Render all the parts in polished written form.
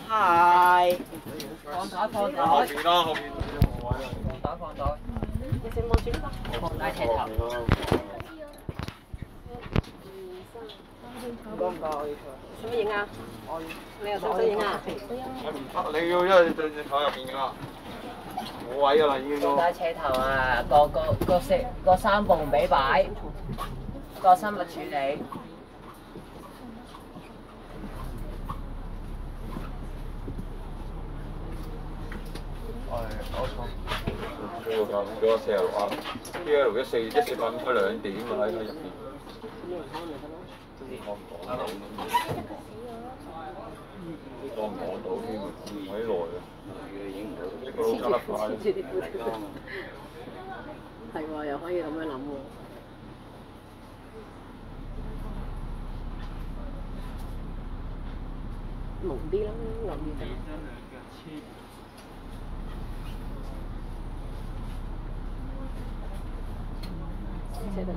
係。放台放台。後邊啦，後邊。放台。你先望住呢個。放大車頭。唔該唔該，我要使乜影啊？你又使唔使影啊？你要因為你對隻台入邊㗎啦，冇位㗎啦已經都。放大車頭啊！個三部唔俾擺，個生物處理。呢個架嗰個46啊，PL1418開2點啊喺入邊。我唔講到，我唔講到添，唔喺內啊。呢個老揸得快。係喎，又可以咁樣諗喎。濃啲啦，濃啲得。車得嚟。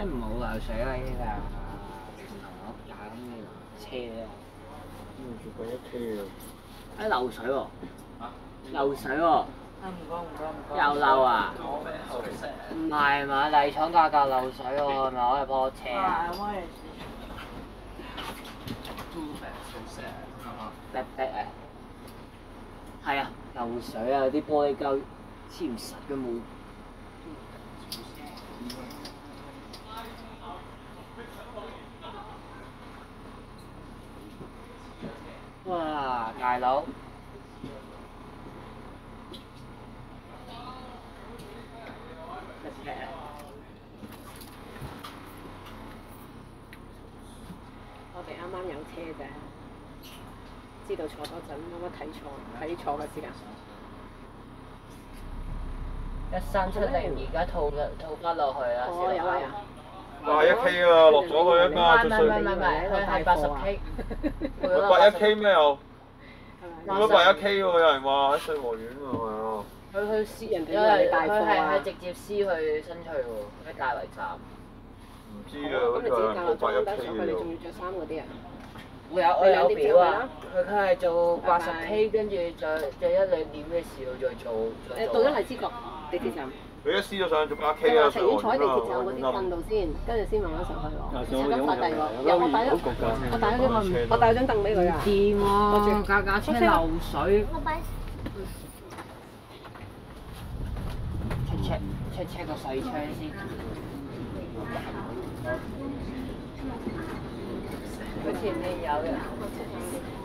唔好流水啦！呢啲啊，同我打咁嘅車啊，住過1K 啊！流水喎，流水喎，又漏啊？唔係嘛？泥廠價格漏水喎，係咪可以幫我車啊？逼逼啊！係啊，漏水啊！啲玻璃膠黐唔實嘅冇。哇！大佬，我哋啱啱有車啫，知道坐多陣，冇乜睇錯嘅時間。1370而家套翻落去啦。哦，有位啊！哇1K 啊，落咗佢一間出稅。唔係，佢係80K。佢81K 咩又？佢81K 喎，有人話喺瑞和苑喎，係啊。佢私人哋以為你帶貨啊！係直接私去新翠喎，喺大圍站。唔知啊，嗰個係冇81K 佢哋仲要着衫嗰啲啊！我有表啊！佢係做80K，跟住再1、2點嘅時候再做。到咗荔枝角地鐵站。佢一撕咗上去做8K 啊！情願坐喺地鐵站嗰啲凳度先，跟住先慢慢上去喎。請咗快遞喎，又我帶咗張凳俾佢啊！掂喎，架車流水。check 個細窗先。佢前面有嘅。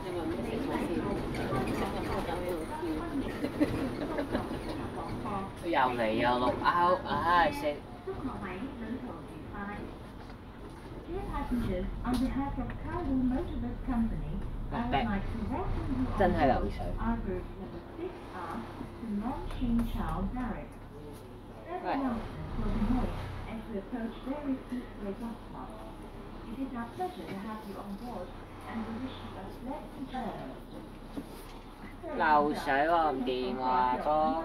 你問咩情況先？佢又嚟又落拗，唉死！真係流水。喂。流水喎，唔掂喎，哥。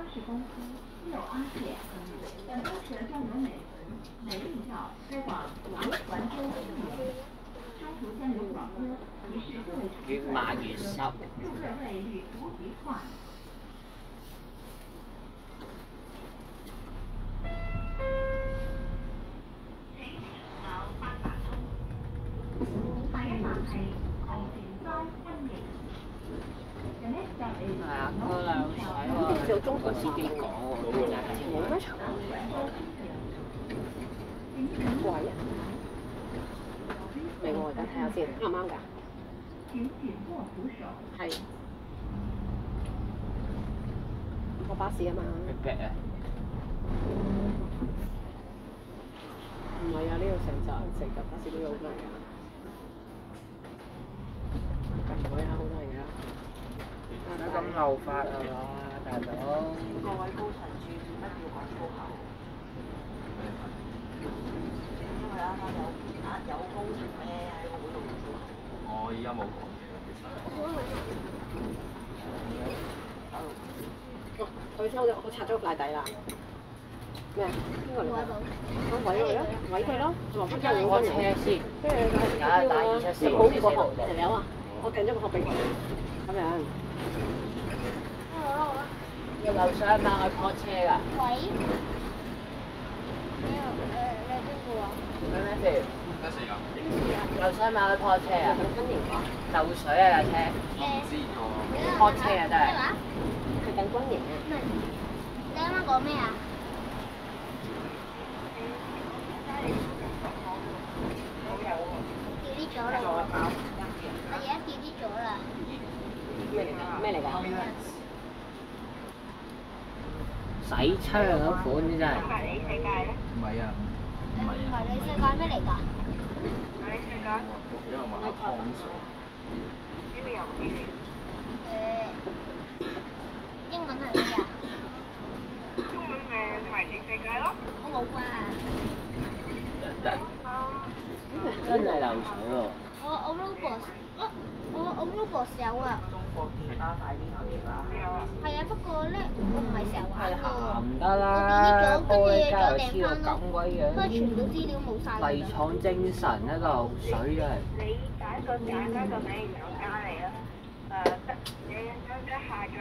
越抹越濕。係啊，個流水喎。就中途司機講喎，冇乜長。貴啊！明我而家睇下先，啱唔啱㗎？係。個巴士啊嘛。逼啊！唔係啊，呢度成架巴士都有好多人㗎。唔會啊，好多人㗎。咁漏法係嘛，大佬？各位高層注意不要講粗口。因為啱啱有高層咧喺個會度講粗口。我依家冇講哦，佢拆咗個塊底啦。咩啊？邊個嚟㗎？咁毀佢咯，毀佢咯，落翻間兩間車先。跟住佢打274，保住個殼條友啊！我訂咗個殼俾佢，咁樣。要樓上嘛去泊車㗎。喂。你邊個啊？咩事？樓上嘛去泊車啊？漏水啊架車。泊車啊真係。係等軍營啊！你啱啱講咩啊？delete 咗啦！我而家 delete 咗啦。咩嚟㗎？洗窗嗰款真係。唔係啊，唔係啊。迷你世界咩嚟㗎？因為買湯水。英文係咩㗎？中文咪迷你世界咯。我冇啩。真係漏水喎！我 Roblox， 我 Roblox 有啊。係啊，不過咧，我唔係成日玩㗎。唔得啦，我 delete 咗，家又跟住黐到咁鬼樣。因為全部資料冇晒。泥廠精神一個水真係。你打個名，然後加你啦。你下載，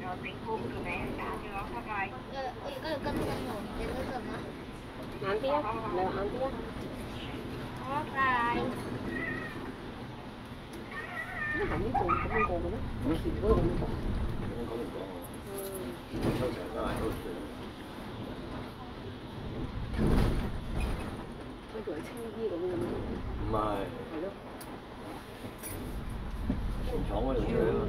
然後整好個名打咗，拜拜。我而家要更新喎，你等陣啊。晏啲啊，你話晏啲啊。好，拜拜。咁係呢個咁樣過嘅咩？前嗰度咁樣過。收成都係好水。我以為青衣咁樣。唔係。係咯。廠嗰度出嚟啊嘛。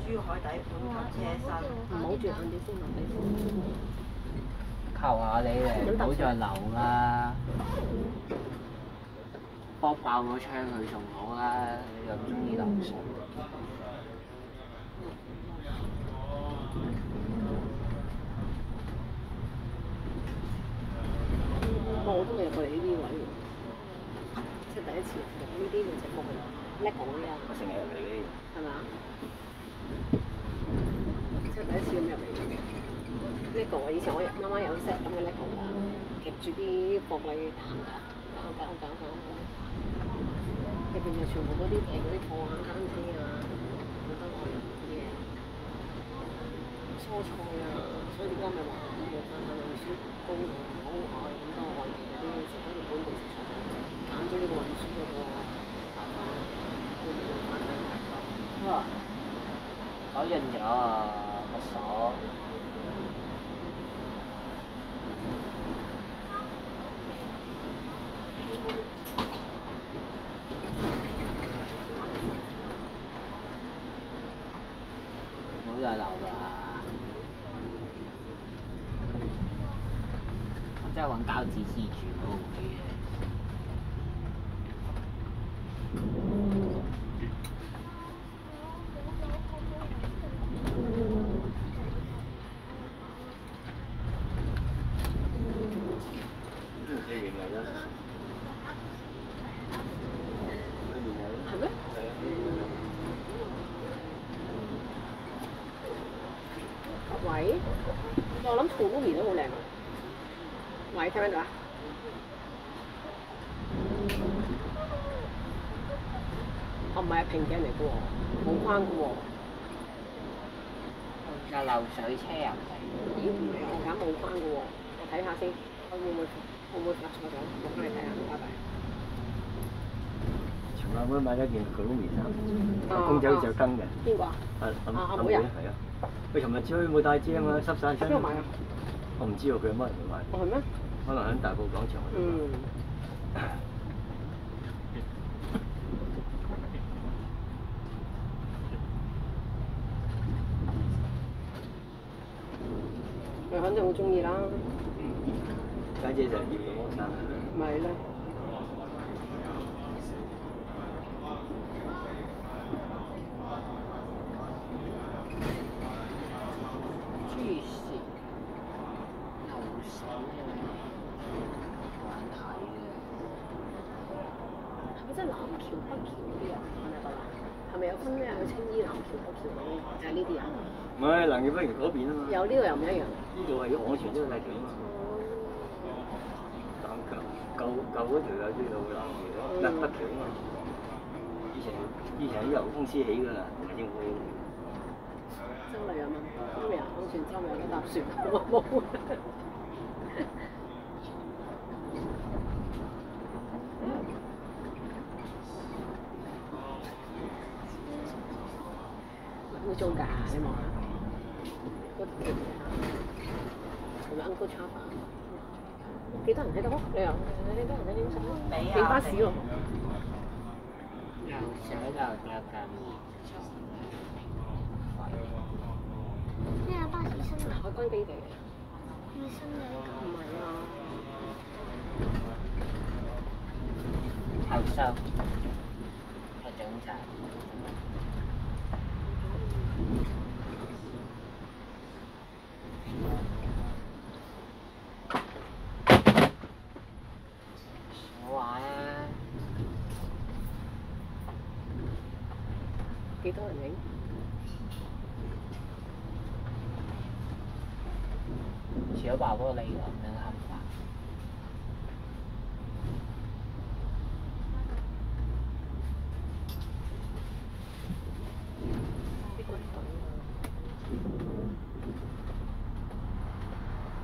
珠海底盤及車身。唔好住晏啲先，晏啲先。求下你哋，唔好再流啦！搏爆個窗佢仲好啦，你又中意流水。我都未入過嚟呢啲位喎，即係第一次入呢啲就直播嘅叻講啲啊。我成日入嚟呢啲。係嘛？即係第一次咁入嚟。lego 啊！以前我媽媽有 set 咁嘅 lego 㗎，夾住啲貨櫃彈㗎，搞，入邊就全部嗰啲嗰啲貨啊、單車啊，好多外人啲嘢，蔬菜啊，所以點解咪話要翻去運輸高唔好外咁多外地嗰啲食翻啲本地食材，減咗呢個運輸嗰個麻煩，會唔會翻去？哇！搞認咗啊，個鎖。好大流啦！我真係揾膠紙黐住嗰個位嘅。係咩？喂，我諗草嗰面都好靚啊！喂，聽唔聽到啊？哦，唔係啊，平鏡嚟嘅喎，冇框嘅喎。就流水車入嚟。咦？我揀冇框嘅喎，我睇下先，我會唔會發錯咗？我幫你睇下，拜拜。前兩晚買咗件佢窿棉衫，公仔好着更嘅。邊個啊？阿妹啊，係啊。佢尋日追冇帶遮啊嘛，濕晒身。邊度買啊？我唔知喎，佢係乜人買？哦，係咩？可能喺大埔廣場嗰度。佢肯定好中意啦。家姐就要咁嘅衫。咪咯。即係南橋北橋嗰啲啊，係咪有分咩青衣南橋北橋嗰啲？就係呢啲啊？唔係南橋北橋嗰邊啊嘛。有呢個又唔一樣。呢度係我以前都係大橋啊嘛。南橋舊嗰條有啲路南橋，北橋啊嘛。以前啲油公司起㗎啦，唔係政府。周麗有問周日安全周有得搭船，我話冇。污糟㗎，你望下。係咪 Uncle Chapa？幾多人喺度？你又幾多人喺影相？幾巴士喎？又寫又有咁。咩啊？巴士新海軍基地。咪新嘅呢個？唔係啊。後收係總站。好玩啊！幾多人影？小寶寶嚟咁樣冚法。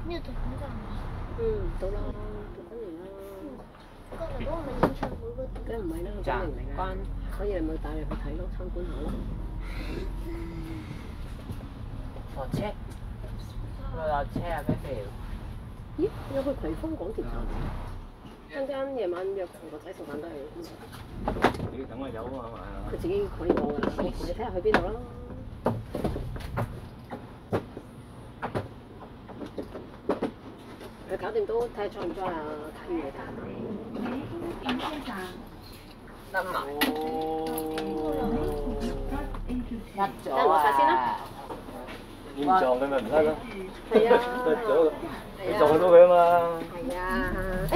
呢度讀緊㗎嘛？到啦，讀緊嚟啦。嗰度嗰個咪演唱會嗰度。梗係唔係啦，讀緊嚟㗎。所以你咪帶你去睇咯，參觀下咯。火車，落車啊！咩票？咦？有去葵芳港鐵站。陣間夜晚約同個仔食飯都係。你等我走啊嘛。佢自己可以攞㗎，你睇下去邊度啦。佢搞掂都睇下裝唔裝啊？睇完嚟睇。得嘛？甩咗等我發先啦。你唔撞佢咪唔得咯。係啊。甩咗，你撞到佢啊嘛。係啊。誒，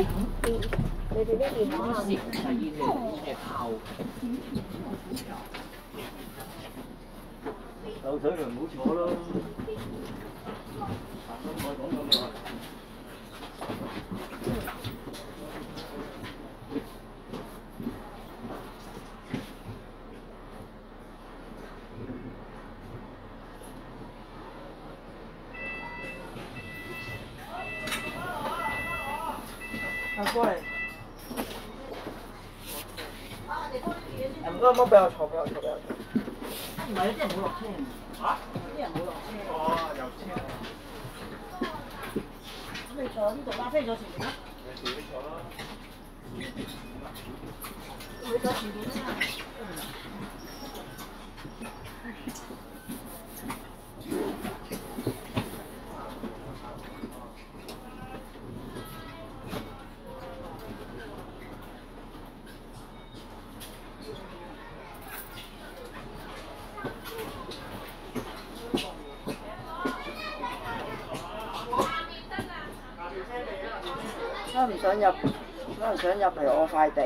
你哋呢邊可能係呢條車炮。漏水咪唔好坐咯。過嚟。唔該，唔好俾我坐，俾我坐。唔係，有啲人冇落車。嚇？有啲人冇落車。哦，有車。咁你坐呢度啦，飛咗前面啦。你自己坐啦。你坐前面啦。唔想入，可能想入嚟我塊地。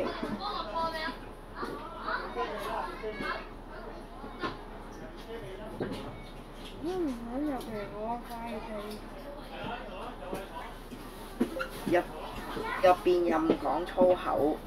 唔想入嚟我塊地。入邊任講粗口。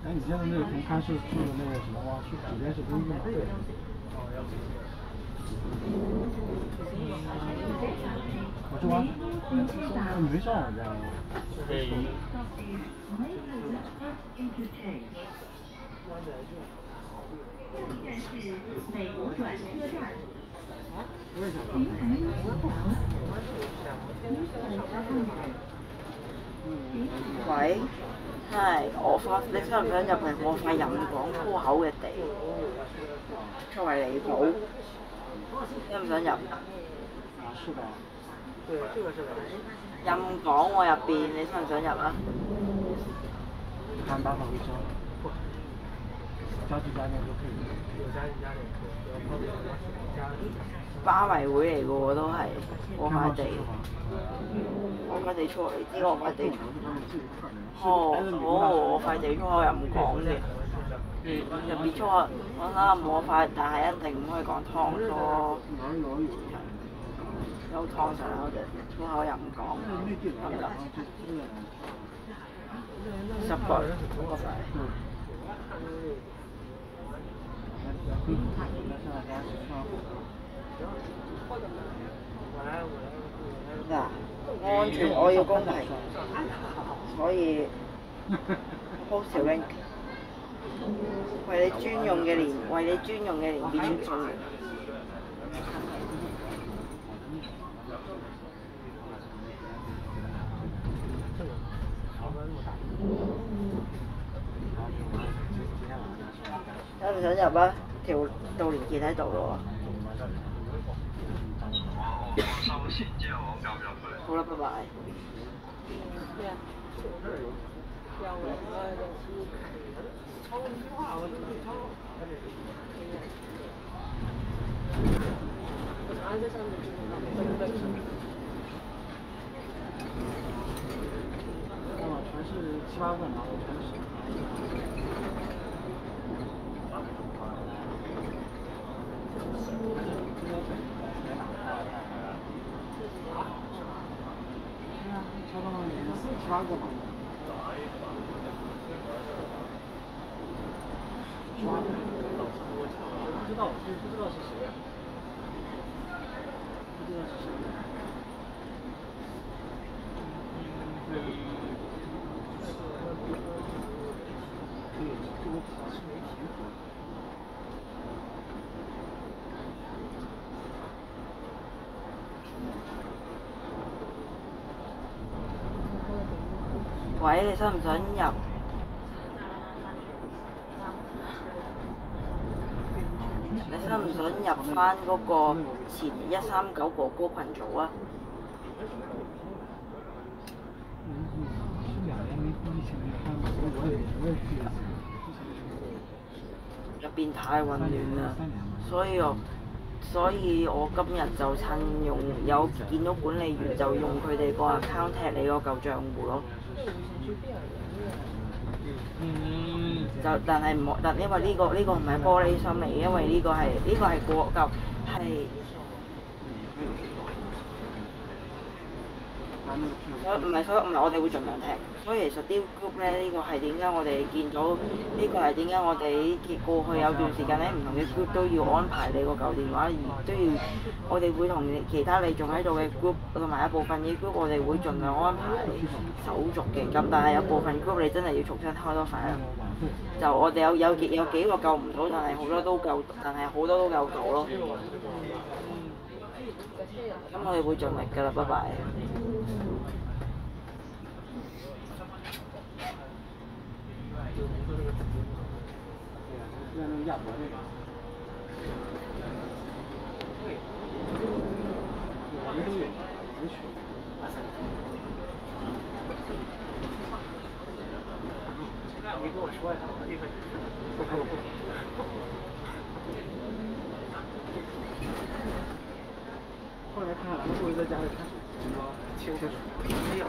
哎，你现在那个从看是住的那个什么吗？去酒店是不用吗？对。我住啊。你没上网站吗？美国转车站。我也想。平衡国宝。喂，係你想唔想入嚟我塊任講粗口嘅地？作為離譜，想唔想入？是的。对，这个是的。任講我入邊，你想唔想入啊？看打扫卫生，家居家电都可以。有家居家电，巴迷會嚟嘅喎，都係我塊地。我塊地粗，你知我塊地粗。我塊地粗口又唔講嘅。入邊粗口講啦，我塊，但係一定唔可以講湯咯。有湯上我哋粗口又唔講，得唔得？10個。嗱，安全我要公平，所以 post 條 link， 為你專用嘅連結進入。想唔想入啊？條道連結喺度咯喎。好啦，拜拜。全是7、8问，然后全是。差不多7、8个吧。不知道是谁。不知道是谁。喂，你想唔想入？你想唔想入翻嗰個前139哥哥群組啊？入邊太混亂啦，所以我今日就趁見到管理員就用佢哋個 account 踢你嗰嚿賬戶咯。但係唔好，因為呢個唔係玻璃心嚟，因為呢個係過嚿係。唔係我哋會盡量踢，所以其實啲 group 咧，呢個係點解我哋見到呢個係點解我哋過去有段時間咧，唔同嘅 group 都要安排你個舊電話，而都要我哋會同其他你仲喺度嘅 group 同埋一部分嘅 group， 我哋會盡量安排手續嘅。咁但係有部分 group 你真係要重新開多份啦。就我哋有幾個救唔到，但係好多都救到咯。咁我哋會盡力㗎啦，拜拜。你跟我说呀，后来看完后在家里看手机吗？清清楚楚，没有。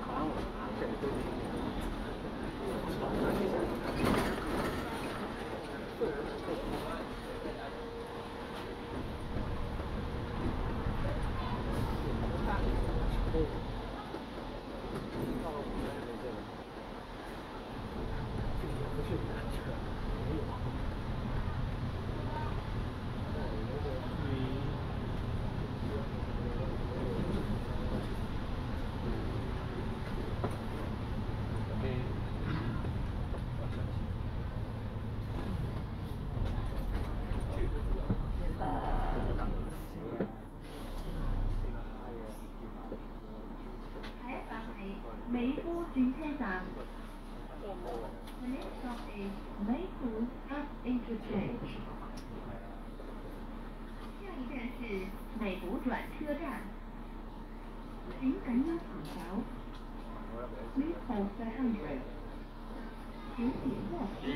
考完我这里都。波轉車站。The next stop is Mayfield at Interchange。下一站是美湖转车站。请赶紧请桥。Please hold the handrail。请紧握扶手。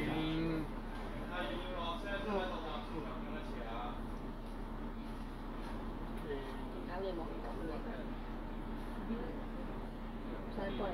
搞嘢冇咁嘅，所以過嚟。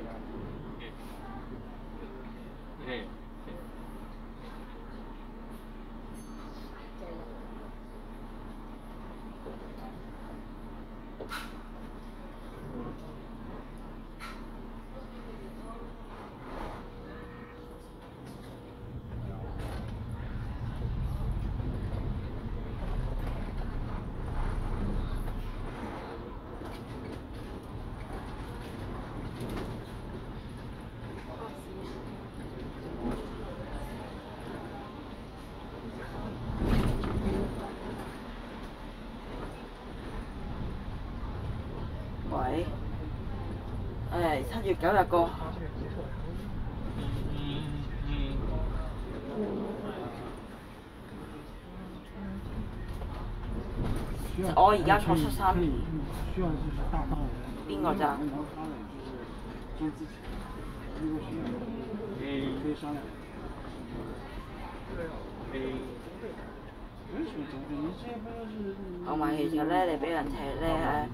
喂，7月9日個。我而家坐732。需要就是大范围。邊個站？然後他呢就是做之前，如果需要，可以商量。同埋其實咧，你俾人踢咧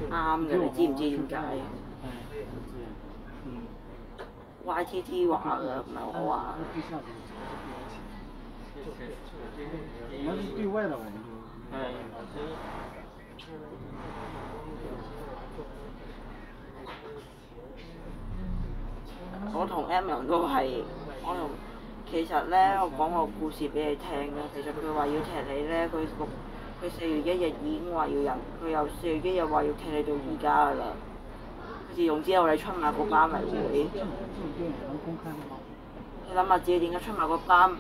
啱嘅，你知唔知點解？YTT 話嘅，唔係我話。我們是對外的，我們就。我同 Emily 都係，其實咧，我講個故事俾你聽啦。其實佢話要踢你咧，佢4月1日已經話要人，佢由4月1日話要踢你到而家㗎啦。自從之後你出馬個班咪會。你諗下自己點解出馬個班？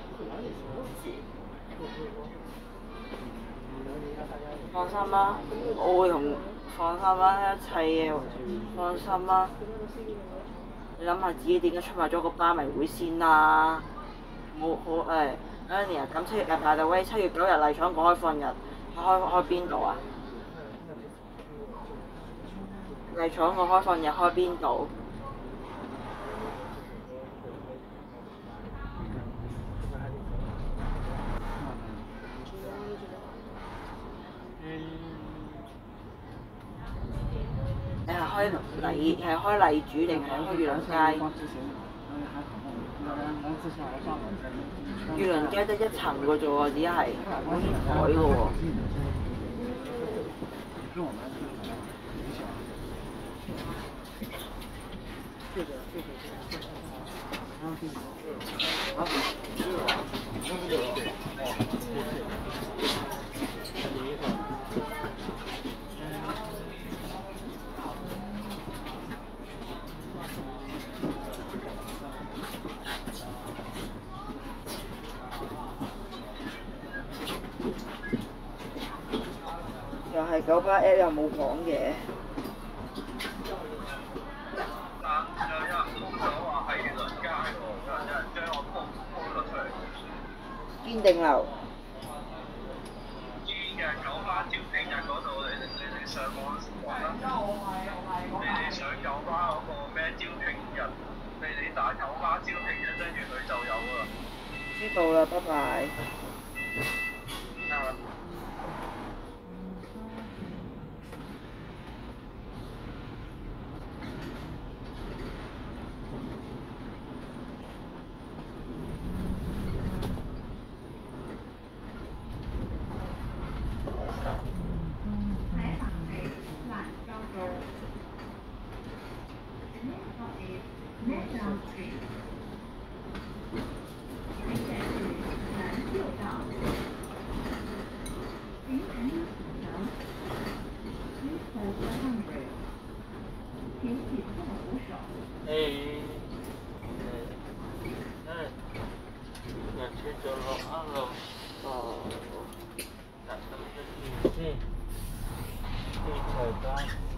放心啦，我會放心啦，一切嘢放心啦。你諗下自己點解出賣咗個巴迷會先啦？冇好Annie 啊，咁by the way， 7月9日麗廠講開放日，開邊度啊？麗廠個開放日開邊度？你係開麗主定係開月亮街？月亮街得一層嘅啫喎，只係冇天台嘅喎。又係九巴 app 又冇講嘅。堅定樓。堅嘅九巴招聘日嗰度，你上網揾啦。你上九巴嗰個咩招聘日？你打九巴招聘日，跟住佢就有啦。知道啦，拜拜。trời con